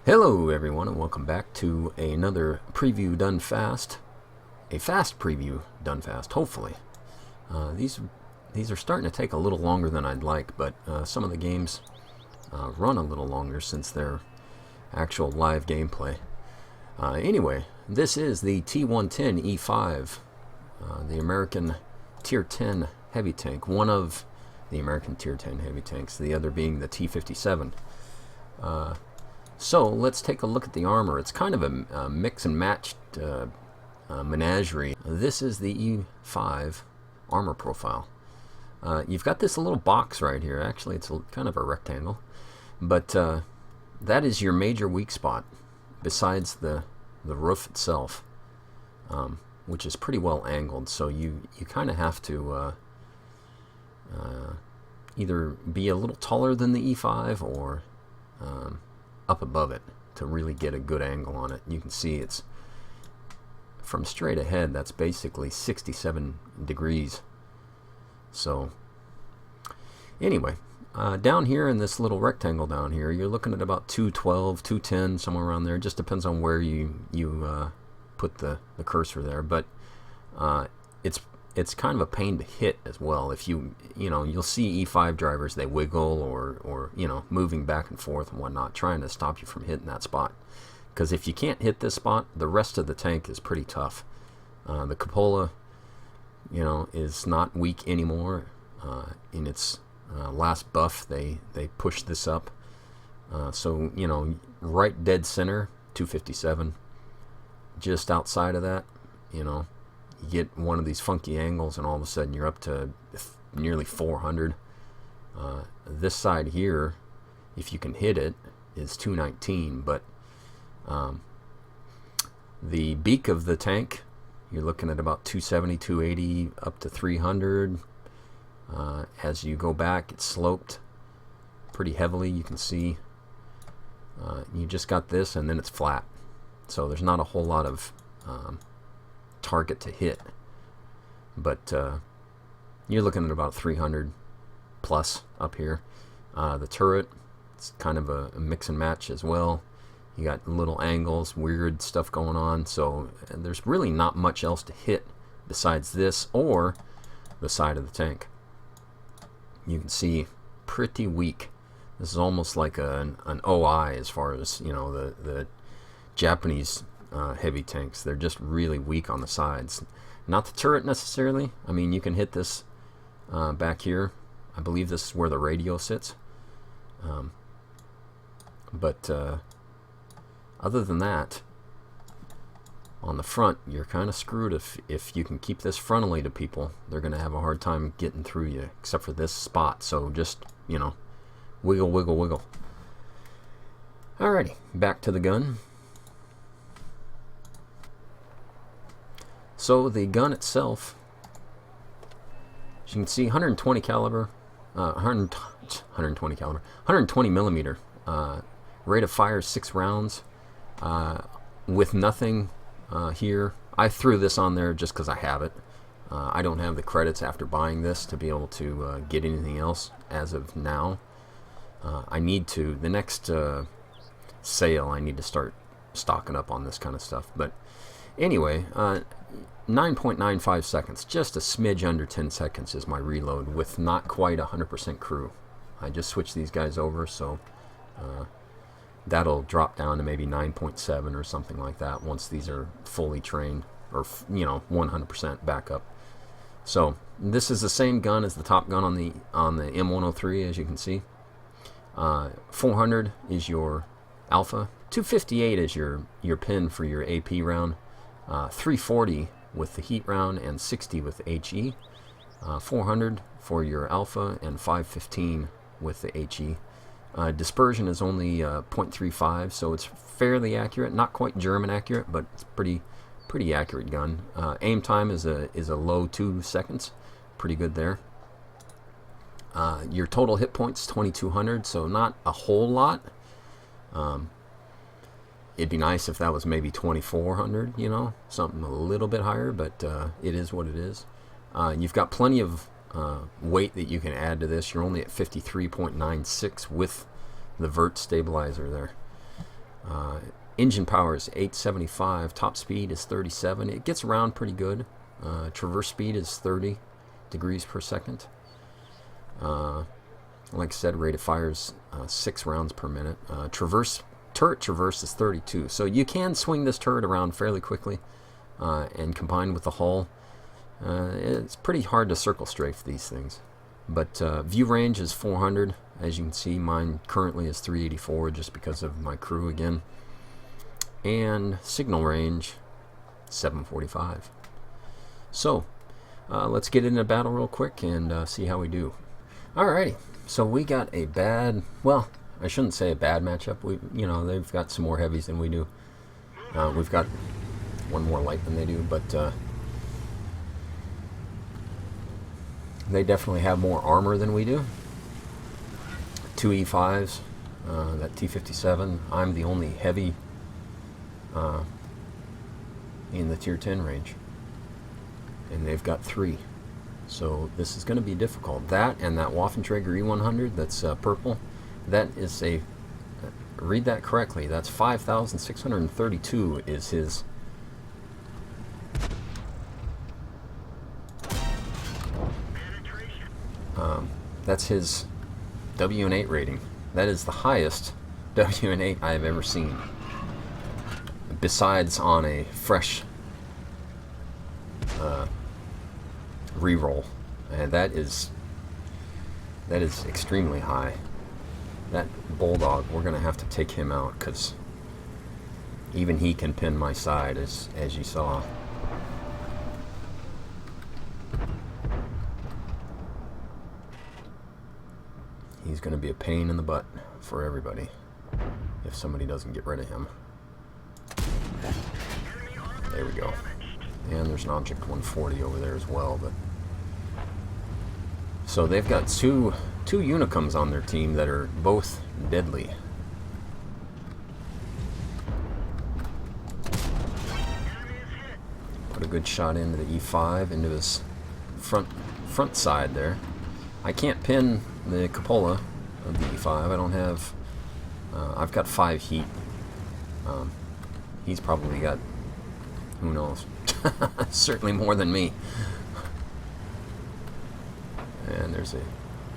Hello everyone and welcome back to another preview done fast. A fast preview done fast, hopefully. These are starting to take a little longer than I'd like, but some of the games run a little longer since they're actual live gameplay. Anyway, this is the T110E5, the American Tier 10 heavy tank, one of the American Tier 10 heavy tanks, the other being the T57. So let's take a look at the armor. It's kind of a mix and matched menagerie. This is the E5 armor profile. You've got this little box right here. Actually, it's kind of a rectangle, but that is your major weak spot, besides the roof itself, which is pretty well angled. So you kind of have to either be a little taller than the E5 or up above it to really get a good angle on it. You can see it's from straight ahead, that's basically 67 degrees. So anyway, down here in this little rectangle down here, you're looking at about 212, 210, somewhere around there. It just depends on where you put the cursor there, but it's kind of a pain to hit as well. If you'll see E5 drivers, they wiggle or moving back and forth and whatnot, trying to stop you from hitting that spot. Because if you can't hit this spot, the rest of the tank is pretty tough. The cupola, is not weak anymore. In its last buff, they pushed this up. So right dead center, 257. Just outside of that, you get one of these funky angles and all of a sudden you're up to nearly 400. This side here, if you can hit it, is 219, but the beak of the tank, you're looking at about 270, 280, up to 300. As you go back, it's sloped pretty heavily. You can see you just got this and then it's flat. So there's not a whole lot of target to hit, but you're looking at about 300 plus up here. The turret, it's kind of a mix and match as well. You got little angles, weird stuff going on, so there's really not much else to hit besides this or the side of the tank. You can see pretty weak. This is almost like an OI as far as the Japanese heavy tanks. They're just really weak on the sides. Not the turret necessarily. I mean, you can hit this back here. I believe this is where the radio sits. But other than that, on the front, you're kind of screwed. If you can keep this frontally to people, they're going to have a hard time getting through you, except for this spot. So just, wiggle, wiggle, wiggle. Alrighty, back to the gun. So the gun itself, as you can see, 120 caliber, 120 caliber, 120 millimeter. Rate of fire 6 rounds, with nothing here. I threw this on there just because I have it. I don't have the credits after buying this to be able to get anything else as of now. I need to, the next sale, I need to start stocking up on this kind of stuff. But anyway, 9.95 seconds, just a smidge under 10 seconds is my reload with not quite 100% crew. I just switched these guys over, so that'll drop down to maybe 9.7 or something like that once these are fully trained, or 100% backup. So this is the same gun as the top gun on the M103, as you can see. 400 is your alpha, 258 is your pin for your AP round, 340 with the heat round and 60 with the HE, 400 for your alpha and 515 with the HE. Dispersion is only 0.35, so it's fairly accurate. Not quite German accurate, but it's pretty accurate gun. Aim time is a low 2 seconds, pretty good there. Your total hit points 2,200, so not a whole lot. It'd be nice if that was maybe 2,400, something a little bit higher, but it is what it is. You've got plenty of weight that you can add to this. You're only at 53.96 with the vert stabilizer there. Engine power is 875. Top speed is 37. It gets around pretty good. Traverse speed is 30 degrees per second. Like I said, rate of fire is 6 rounds per minute. Turret traverse is 32. So you can swing this turret around fairly quickly. And combined with the hull, it's pretty hard to circle strafe these things. But view range is 400. As you can see, mine currently is 384 just because of my crew again. And signal range 745. So let's get into battle real quick and see how we do. Alrighty, so we got a bad, well, I shouldn't say a bad matchup. They've got some more heavies than we do. We've got one more light than they do, but they definitely have more armor than we do. 2 E5s, that T57. I'm the only heavy in the tier 10 range, and they've got 3. So this is going to be difficult. That and that Waffenträger E100 that's purple, that is a, read that correctly, that's 5,632 is his that's his WN8 rating. That is the highest WN8 I have ever seen, besides on a fresh reroll, and that is extremely high. That Bulldog, we're gonna have to take him out because even he can pin my side, as you saw. He's going to be a pain in the butt for everybody if somebody doesn't get rid of him. There we go. And there's an Object 140 over there as well. But so they've got two Unicums on their team that are both deadly. Put a good shot into the E5, into his front side there. I can't pin the cupola of the E5. I don't have, I've got 5 heat. He's probably got, who knows, certainly more than me. And there's a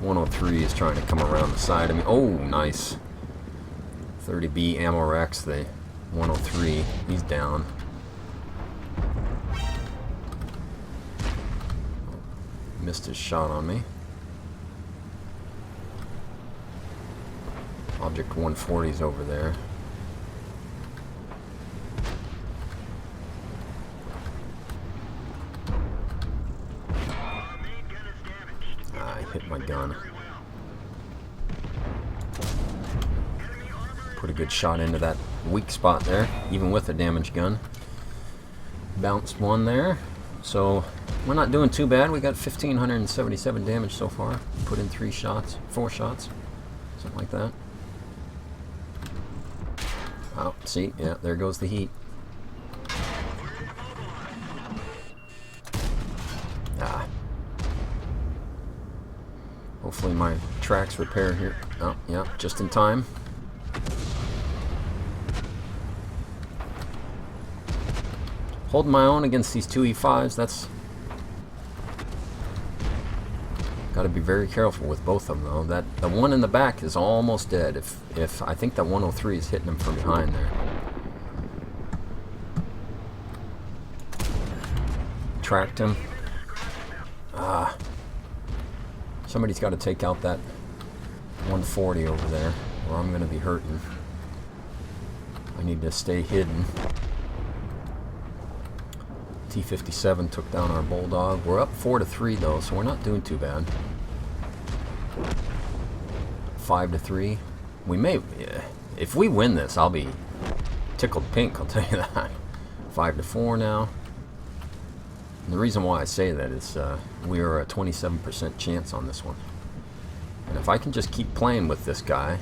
103 is trying to come around the side of me. Oh, nice. 30B Ammo Rex, the 103, he's down. Missed his shot on me. Object 140's over there. I hit my gun. Put a good shot into that weak spot there, even with a damaged gun. Bounced one there. So we're not doing too bad. We got 1,577 damage so far. Put in 4 shots, something like that. Oh, see, yeah, there goes the heat. Hopefully my tracks repair here. Oh, yeah, just in time. Holding my own against these 2 E5s, that's... Got to be very careful with both of them, though. The one in the back is almost dead. If I think that 103 is hitting him from behind there. Tracked him. Somebody's got to take out that 140 over there, or I'm going to be hurting. I need to stay hidden. T57 took down our Bulldog. We're up 4-3 though, so we're not doing too bad. 5-3. We may, if we win this, I'll be tickled pink, I'll tell you that. 5-4 now. And the reason why I say that is we are a 27% chance on this one. And if I can just keep playing with this guy,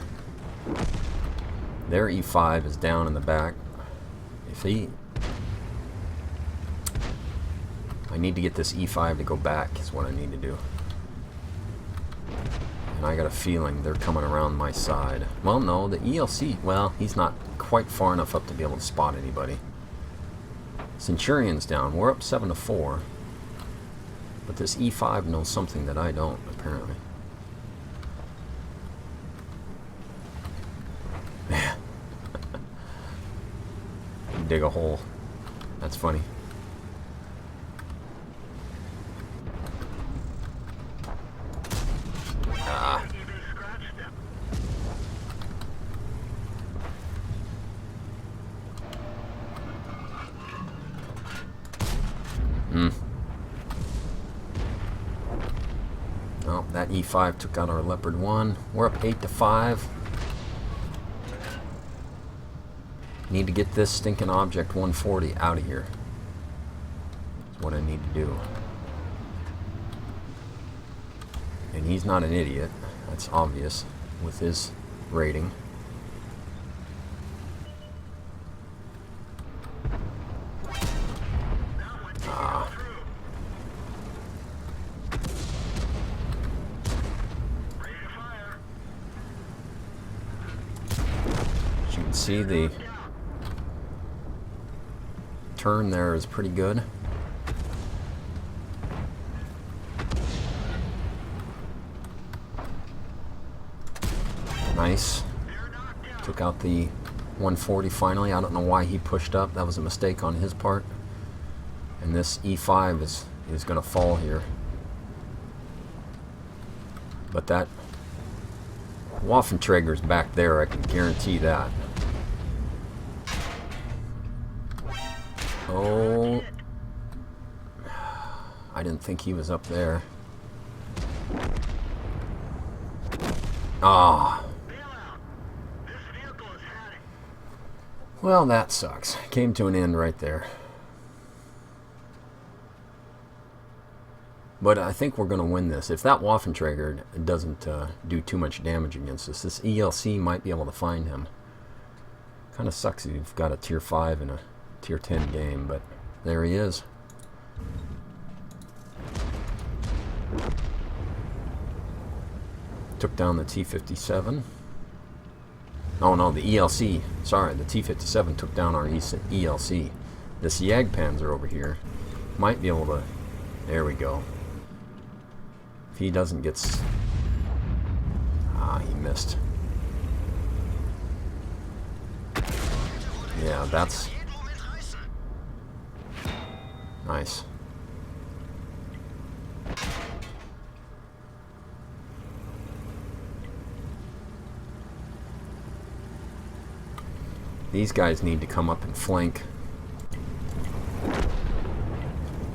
their E5 is down in the back. If he... I need to get this E5 to go back is what I need to do. And I got a feeling they're coming around my side. Well, no, the ELC, well, he's not quite far enough up to be able to spot anybody. Centurion's down. We're up 7-4. But this E5 knows something that I don't, apparently. Dig a hole. That's funny. Ah. Oh, that E5 took out our Leopard 1. We're up 8-5. Need to get this stinking Object 140 out of here. That's what I need to do. And he's not an idiot. That's obvious with his rating. Ah. As you can see, the turn there is pretty good. Nice. Took out the 140 finally. I don't know why he pushed up. That was a mistake on his part. And this E5 is going to fall here. But that Waffenträger's back there, I can guarantee that. Oh, I didn't think he was up there. Ah. Well, that sucks. Came to an end right there. But I think we're going to win this. If that Waffenträger doesn't do too much damage against us, this ELC might be able to find him. Kind of sucks if you've got a tier 5 and a tier 10 game, but there he is. Took down the T-57. Oh no, the ELC. Sorry, the T-57 took down our ELC. This Jagdpanzer over here might be able to... There we go. If he doesn't get... Ah, he missed. Yeah, that's... Nice. These guys need to come up and flank.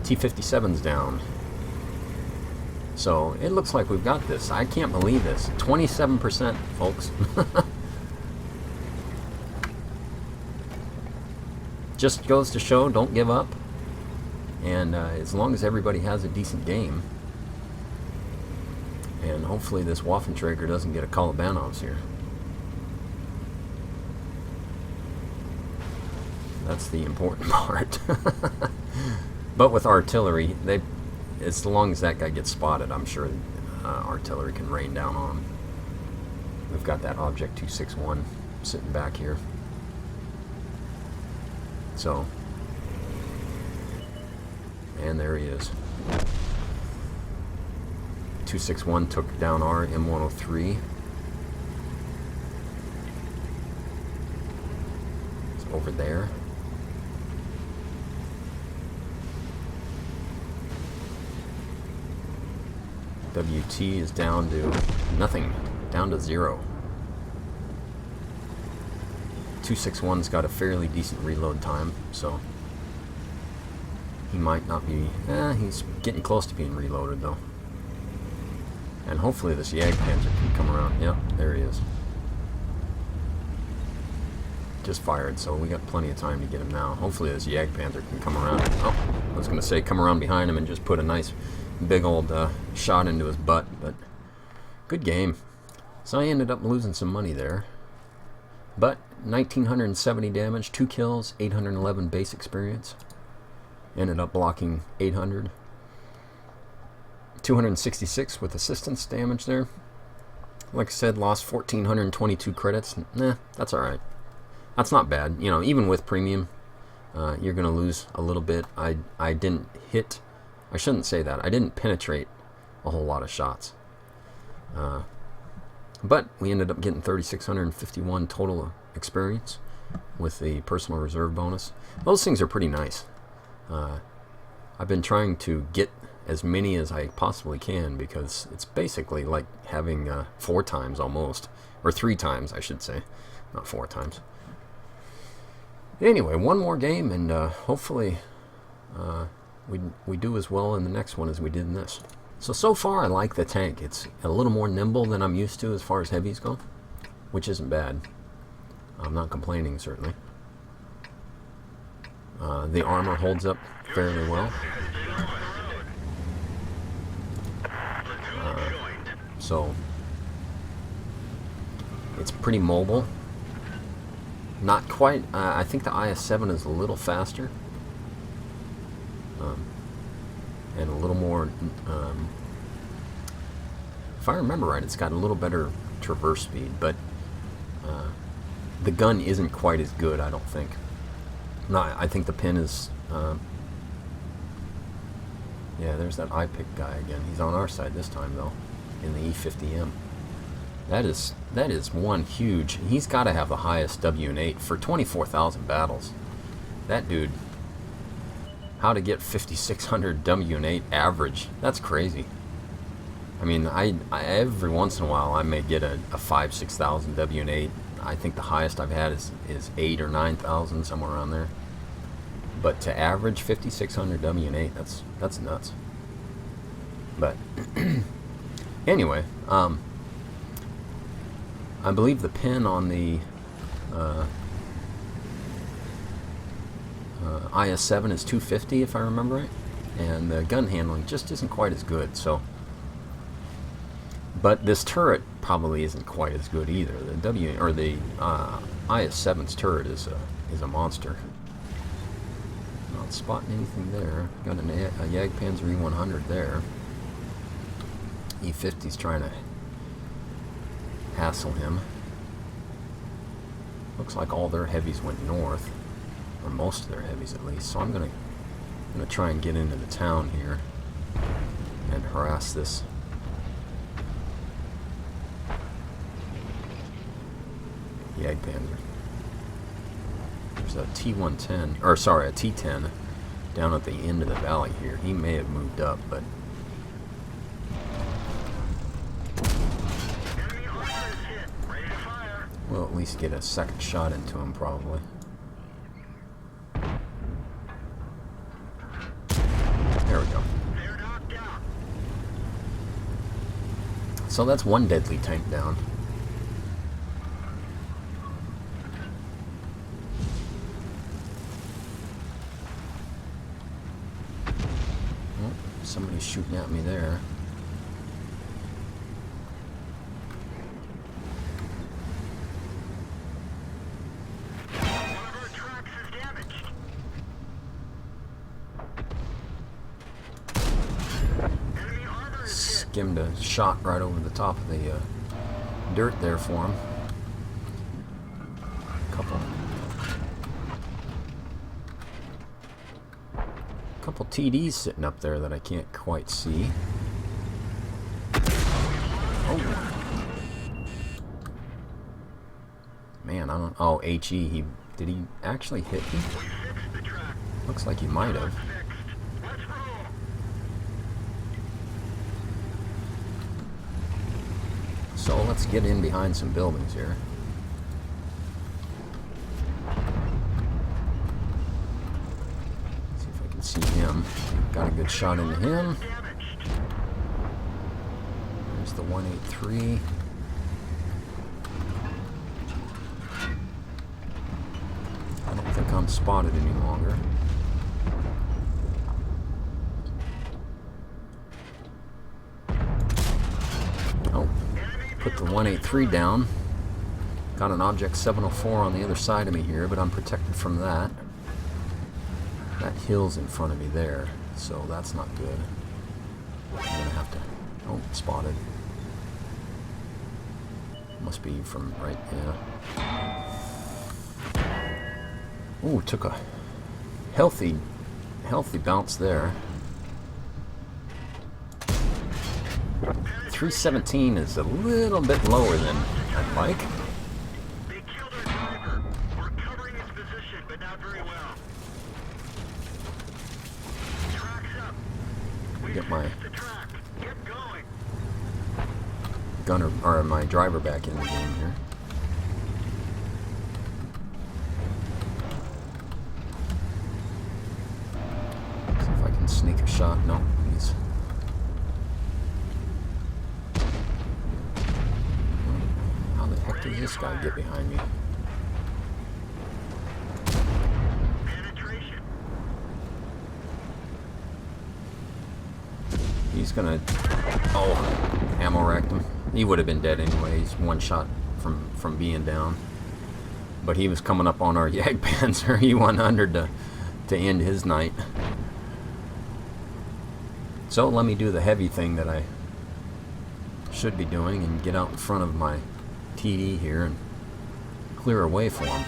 T-57's down. So it looks like we've got this. I can't believe this. 27%, folks. Just goes to show, don't give up. And as long as everybody has a decent game, and hopefully this Waffenträger doesn't get a Kolobanovs here. That's the important part. But with artillery, as long as that guy gets spotted, I'm sure artillery can rain down on him. We've got that Object 261 sitting back here. So, and there he is. 261 took down our M103. It's over there. WT is down to nothing, down to 0. 261's got a fairly decent reload time, so he might not be... he's getting close to being reloaded, though. And hopefully this Jagdpanzer can come around. Yep, there he is. Just fired, so we got plenty of time to get him now. Hopefully this Jagdpanzer can come around. Oh, I was going to say come around behind him and just put a nice big old shot into his butt, but good game. So I ended up losing some money there. But 1,970 damage, 2 kills, 811 base experience. Ended up blocking 800. 266 with assistance damage there. Like I said, lost 1,422 credits. Nah, that's alright. That's not bad. You know, even with premium, you're going to lose a little bit. I didn't hit... I shouldn't say that. I didn't penetrate a whole lot of shots. But we ended up getting 3,651 total experience with the personal reserve bonus. Those things are pretty nice. I've been trying to get as many as I possibly can because it's basically like having 4 times almost, or 3 times I should say, not 4 times. Anyway, one more game and hopefully we do as well in the next one as we did in this. So far I like the tank. It's a little more nimble than I'm used to as far as heavies go, which isn't bad. I'm not complaining, certainly. The armor holds up fairly well. So it's pretty mobile. Not quite. I think the IS-7 is a little faster. And a little more, if I remember right, it's got a little better traverse speed, but the gun isn't quite as good, I don't think. No, I think the pin is, yeah, there's that iPick guy again. He's on our side this time, though, in the E50M. That is one huge, he's got to have the highest W&8 for 24,000 battles. That dude, how to get 5,600 W&8 average, that's crazy. I mean, I every once in a while I may get a 5,000-6,000 W&8. I think the highest I've had is 8,000 or 9,000, somewhere around there. But to average 5,600 W&8, that's nuts. But anyway, I believe the pin on the IS-7 is 250, if I remember right, and the gun handling just isn't quite as good. So, but this turret probably isn't quite as good either. The IS-7's turret is a monster. Not spotting anything there. Got a Jagdpanzer E100 there. E50's trying to hassle him. Looks like all their heavies went north, or most of their heavies at least. So I'm gonna try and get into the town here and harass this Jagdpanzer. There's a T110, or sorry, a T10 down at the end of the valley here. He may have moved up, but we'll at least get a second shot into him, probably. There we go. So that's one deadly tank down. Oh, somebody's shooting at me there. Skimmed a shot right over the top of the dirt there for him. Couple TDs sitting up there that I can't quite see. Oh man, I don't. Oh, HE. Did he actually hit me? Looks like he might have. So let's get in behind some buildings here. See if I can see him. Got a good shot into him. There's the 183. I don't think I'm spotted any longer. Put the 183 down. Got an Object 704 on the other side of me here, but I'm protected from that. That hill's in front of me there, so that's not good. I'm gonna have to... Oh, spotted. Must be from right, yeah. Ooh, took a healthy bounce there. 317 is a little bit lower than I'd like. They killed our driver. We're covering his position, but not very well. Track's up. We Get my finished the track. Get going. gunner, or my driver back in the game here. See if I can sneak a shot. No, he's... How the heck did this guy get behind me? Penetration. He's gonna... Oh, ammo racked him. He would have been dead anyway. He's one shot from being down. But he was coming up on our Jagdpanzer E100 to end his night. So let me do the heavy thing that I should be doing and get out in front of my TD here and clear a way for him.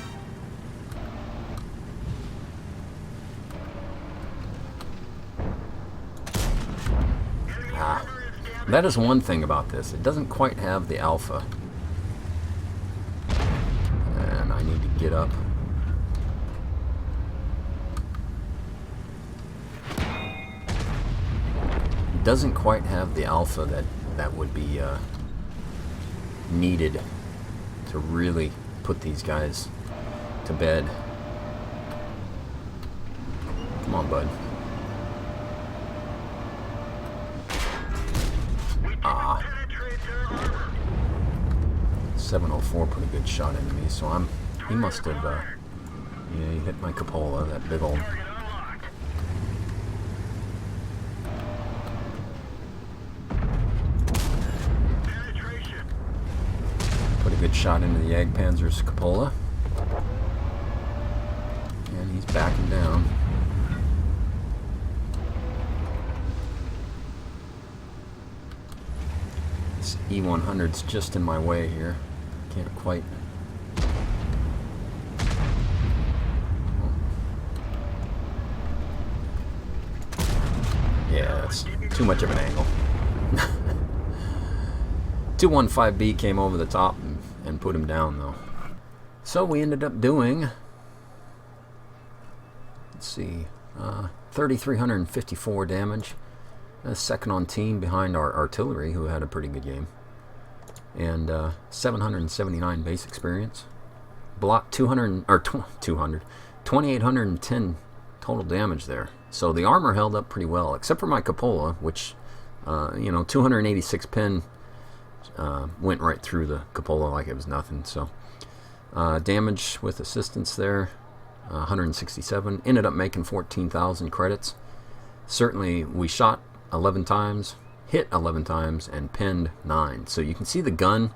That is one thing about this. It doesn't quite have the alpha. And I need to get up. It doesn't quite have the alpha that would be needed to really put these guys to bed. Come on, bud. 704 put a good shot into me, so he must have, yeah, he hit my cupola, that big old... Put a good shot into the Jagdpanzer's cupola. And he's backing down. This E100's just in my way here. Can't quite. Yeah, that's too much of an angle. 215B came over the top and put him down, though. So we ended up doing, let's see, 3,354 damage. Second on team behind our artillery, who had a pretty good game. And 779 base experience. Block 2,810 total damage there. So the armor held up pretty well, except for my cupola, which, 286 pin went right through the cupola like it was nothing. So damage with assistance there, 167. Ended up making 14,000 credits. Certainly, we shot 11 times. Hit 11 times and pinned 9. So you can see the gun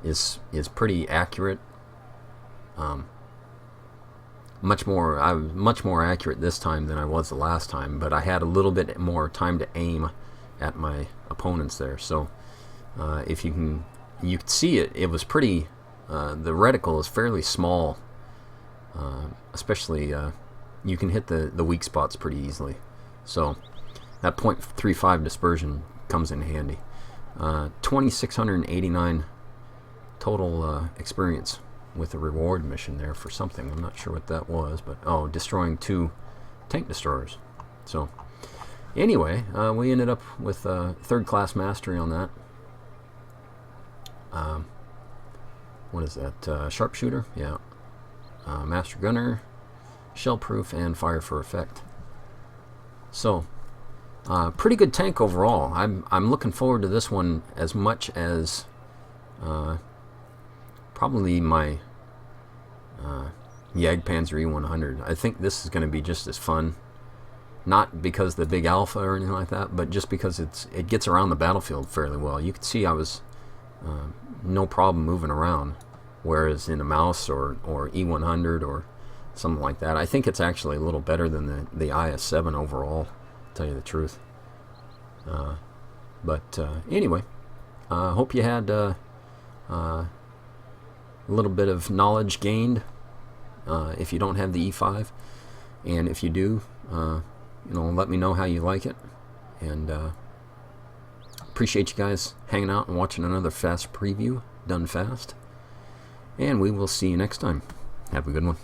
is pretty accurate. I was much more accurate this time than I was the last time, but I had a little bit more time to aim at my opponents there. So if you can see it was pretty. The reticle is fairly small, especially you can hit the weak spots pretty easily. So that .35 dispersion comes in handy. 2,689 total experience with a reward mission there for something. I'm not sure what that was, but oh, destroying 2 tank destroyers. So anyway, we ended up with third class mastery on that. What is that? Sharpshooter? Yeah. Master gunner, shell proof, and fire for effect. So pretty good tank overall. I'm looking forward to this one as much as probably my Jagdpanzer E100. I think this is going to be just as fun. Not because the big alpha or anything like that, but just because it gets around the battlefield fairly well. You can see I was no problem moving around, whereas in a Mouse or E100 or something like that, I think it's actually a little better than the IS-7 overall, to tell you the truth. But anyway, hope you had A little bit of knowledge gained if you don't have the E5, and if you do, let me know how you like it. And appreciate you guys hanging out and watching another fast preview done fast. And we will see you next time. Have a good one.